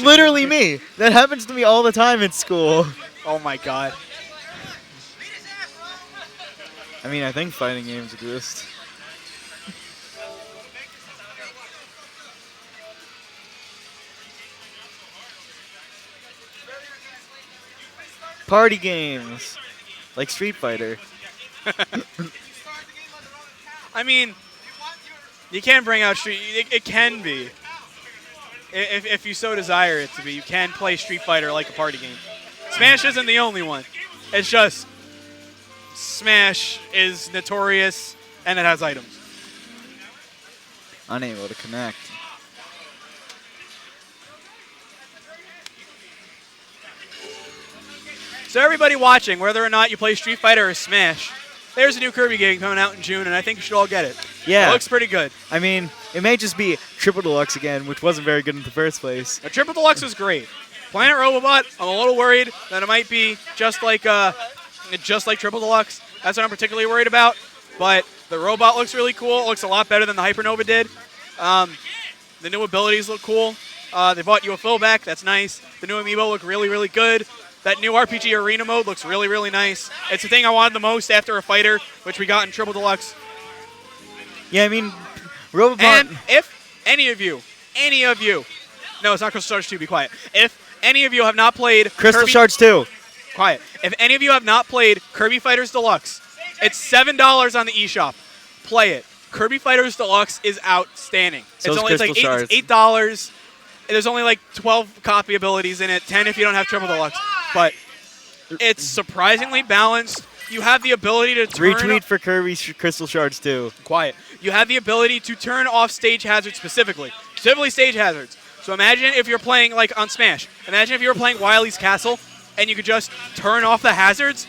literally me. That happens to me all the time at school. Oh my god. I mean, I think fighting games exist. Party games, like Street Fighter. I mean, you can bring out Street. It can be, if you so desire it to be. You can play Street Fighter like a party game. Smash isn't the only one. It's just Smash is notorious and it has items. Unable to connect. So everybody watching, whether or not you play Street Fighter or Smash, there's a new Kirby game coming out in June, and I think you should all get it. Yeah. It looks pretty good. I mean, it may just be Triple Deluxe again, which wasn't very good in the first place. The Triple Deluxe was great. Planet Robobot, I'm a little worried that it might be just like Triple Deluxe. That's what I'm particularly worried about. But the robot looks really cool. It looks a lot better than the Hypernova did. The new abilities look cool. They brought UFO back. That's nice. The new amiibo look really, really good. That new RPG Arena mode looks really, really nice. It's the thing I wanted the most after a fighter, which we got in Triple Deluxe. Yeah, I mean, Robobot... And if any of you, no, it's not Crystal Shards 2, be quiet. If any of you have not played Crystal Shards 2. Quiet. If any of you have not played Kirby Fighters Deluxe, it's $7 on the eShop. Play it. Kirby Fighters Deluxe is outstanding. So it's only Crystal like Shards. $8. There's only like 12 copy abilities in it, 10 if you don't have Triple Deluxe. But it's surprisingly balanced. You have the ability to turn... Retweet for Kirby Crystal Shards 2. Quiet. You have the ability to turn off stage hazards specifically. Specifically stage hazards. So imagine if you're playing like on Smash. Imagine if you were playing Wily's Castle and you could just turn off the hazards,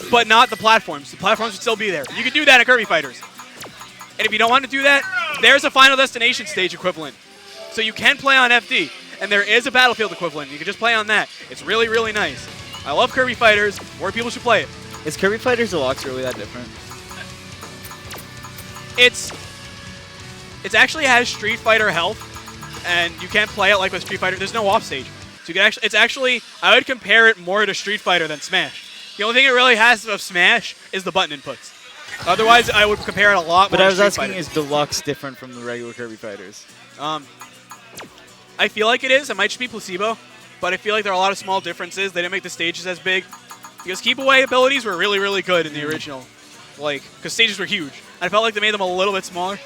but not the platforms. The platforms would still be there. You could do that at Kirby Fighters. And if you don't want to do that, there's a Final Destination stage equivalent. So you can play on FD. And there is a Battlefield equivalent. You can just play on that. It's really, really nice. I love Kirby Fighters. More people should play it. Is Kirby Fighters Deluxe really that different? It actually has Street Fighter health, and you can't play it like with Street Fighter. There's no off stage. So you can actually, I would compare it more to Street Fighter than Smash. The only thing it really has of Smash is the button inputs. Otherwise, I would compare it a lot more But I to was Street asking, Fighter. is Deluxe different from the regular Kirby Fighters? I feel like it is. It might just be placebo, but I feel like there are a lot of small differences. They didn't make the stages as big. Because keep away abilities were really, really good in the original. Like, because stages were huge. I felt like they made them a little bit smaller.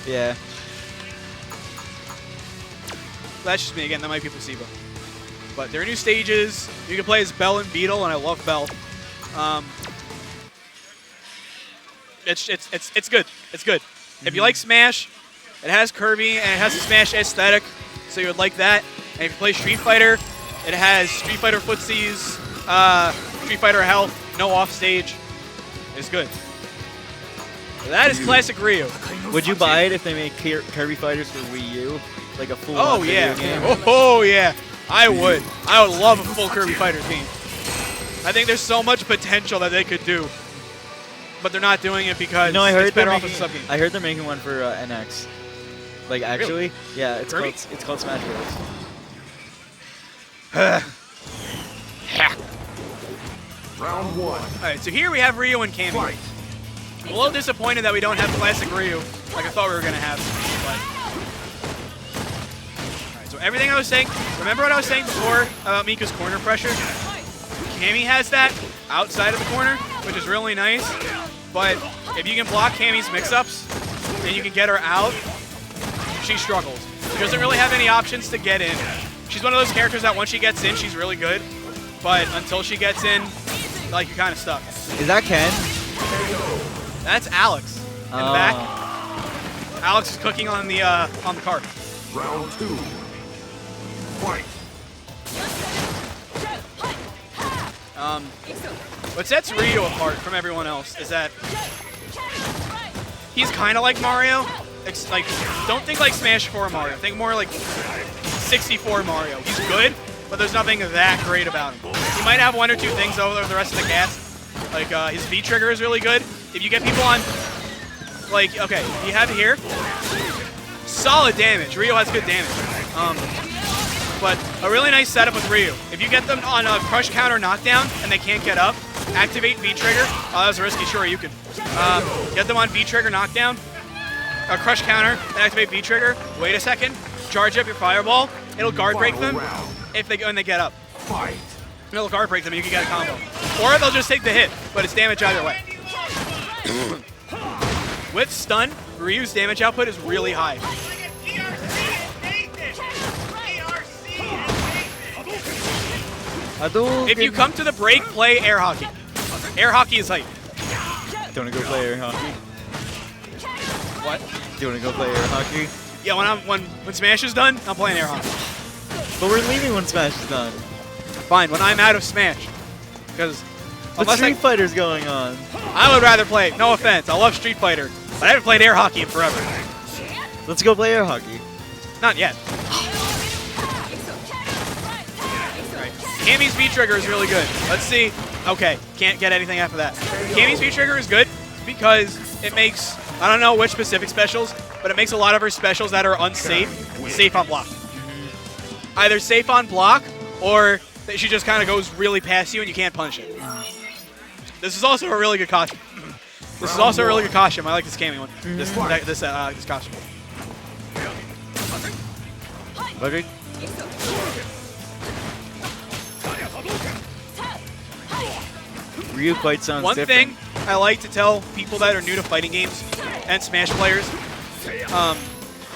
Yeah. That's just me. Again, that might be placebo. But there are new stages. You can play as Bell and Beetle, and I love Bell. It's good. It's good. If you like Smash, it has Kirby, and it has the Smash aesthetic, so you would like that. And if you play Street Fighter, it has Street Fighter footsies, Street Fighter health, no offstage. It's good. So that is classic Ryu. Would you buy it if they made Kirby Fighters for Wii U? Like a full Oh, yeah. game? Oh, yeah. I would. I would love a full Kirby Fighters game. I think there's so much potential that they could do. But they're not doing it because No, I heard it's better they're off as a making. sub-game. I heard they're making one for NX. Like actually, Really? yeah, it's Kirby? called Smash Bros. Round one. All right, so here we have Ryu and Cammy. Fight. I'm a little disappointed that we don't have classic Ryu like I thought we were going to have. But all right, so everything I was saying, remember what I was saying before about Mika's corner pressure? Cammy has that outside of the corner, which is really nice. But if you can block Cammy's mix-ups and you can get her out, she struggles. She doesn't really have any options to get in. She's one of those characters that once she gets in, she's really good. But until she gets in, like, you're kind of stuck. Is that Ken? That's Alex in the back. Alex is cooking on the cart. Round two. Fight. What sets Ryu apart from everyone else is that he's kind of like Mario. It's like, don't think like Smash 4 Mario. Think more like 64 Mario. He's good, but there's nothing that great about him. He might have one or two things over the rest of the cast. Like his V trigger is really good. If you get people on, like, okay, you have here, solid damage. Ryu has good damage. But a really nice setup with Ryu. If you get them on a crush counter knockdown and they can't get up, activate V-trigger. Oh, that was risky. Sure, you can. Get them on V-trigger knockdown, a crush counter, and activate V-trigger. Wait a second. Charge up your fireball. It'll guard break them if they get up. Fight. It'll guard break them. You can get a combo. Or they'll just take the hit, but it's damage either way. With stun, Ryu's damage output is really high. If you come to the break, play air hockey. Air hockey is hype. Do you want to go play air hockey? What? Do you want to go play air hockey? Yeah, when Smash is done, I'm playing air hockey. But we're leaving when Smash is done. Fine, when I'm out of Smash. Because But Street Fighter's going on. I would rather play, no offense, I love Street Fighter, but I haven't played air hockey in forever. Let's go play air hockey. Not yet. Alright, Kami's V-trigger is really good. Let's see. Okay, can't get anything after that. Kami's V-trigger is good because it makes, I don't know which specific specials, but it makes a lot of her specials that are unsafe, safe on block. Either safe on block, or she just kind of goes really past you and you can't punish it. This is also a really good costume. This is also a really good costume. I like this Kami one. This costume. Okay. Ryu quite sounds One different. thing I like to tell people that are new to fighting games and Smash players,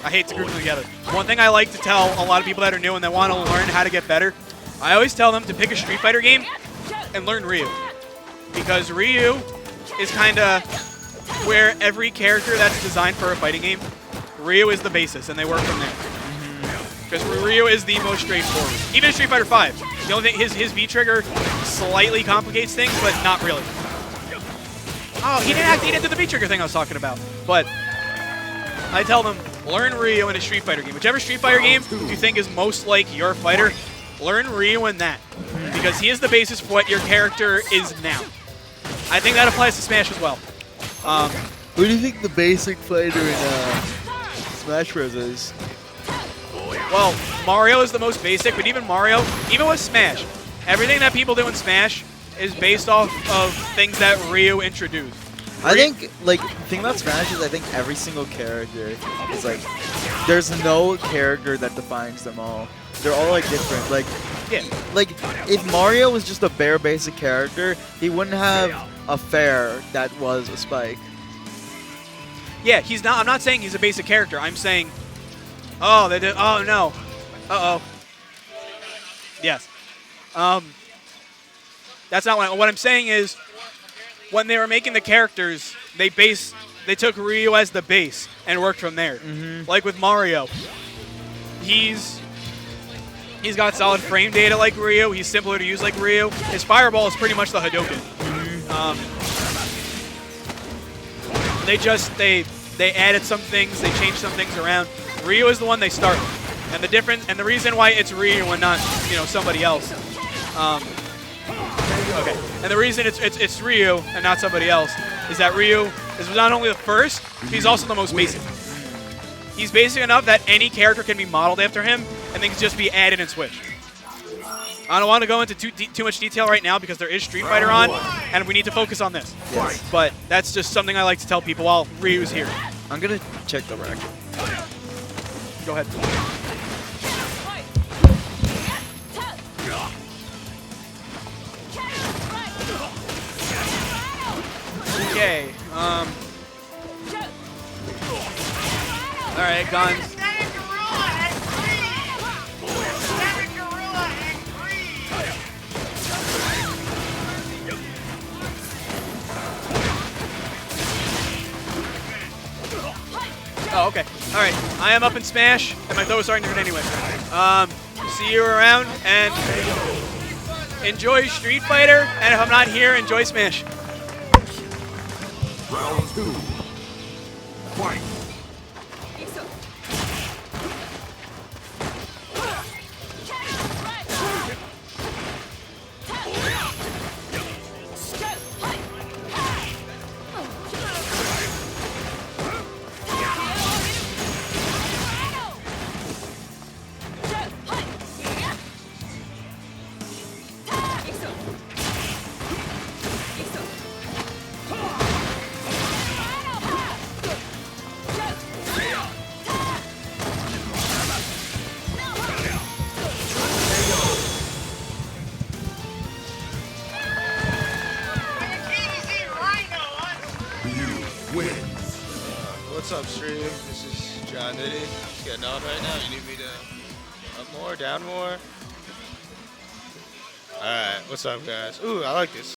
I hate to group them together. One thing I like to tell a lot of people that are new and that want to learn how to get better, I always tell them to pick a Street Fighter game and learn Ryu. Because Ryu is kind of where every character that's designed for a fighting game, Ryu is the basis, and they work from there. Because Ryu is the most straightforward. Even in Street Fighter 5, the only thing, his V-trigger slightly complicates things, but not really. Oh, he didn't do the V-trigger thing I was talking about. But I tell them, learn Ryu in a Street Fighter game. Whichever Street Fighter game you think is most like your fighter, learn Ryu in that. Because he is the basis for what your character is now. I think that applies to Smash as well. Who do you think the basic fighter in Smash Bros. Is? Well, Mario is the most basic, but even Mario, even with Smash, everything that people do in Smash is based off of things that Ryu introduced. I think, like, the thing about Smash is I think every single character is, like, there's no character that defines them all. They're all, like, different. Like, Yeah. like if Mario was just a bare basic character, he wouldn't have a fair that was a Spike. Yeah, he's not. I'm not saying he's a basic character. I'm saying, oh, they did. Oh no. Uh-oh. Yes. That's not what I'm saying is, when they were making the characters, they took Ryu as the base and worked from there. Like with Mario, he's got solid frame data like Ryu. He's simpler to use like Ryu. His fireball is pretty much the Hadouken. They added some things, they changed some things around. Ryu is the one they start with. And the reason why it's Ryu and not, somebody else. Okay. And the reason it's Ryu and not somebody else is that Ryu is not only the first, he's also the most basic. He's basic enough that any character can be modeled after him and they can just be added and switched. I don't want to go into too much detail right now because there is Street Fighter on, and we need to focus on this. Yes. But that's just something I like to tell people while Ryu's here. I'm gonna check the rack. Go ahead. Okay. All right, guns. Oh, okay. All right. I am up in Smash, and my throw is starting to hurt anyway. See you around, and enjoy Street Fighter, and if I'm not here, enjoy Smash. Round 2. Fight. What's up, stream? This is John Diddy. Just getting on right now. You need me to up more, down more? Alright, what's up, guys? Ooh, I like this.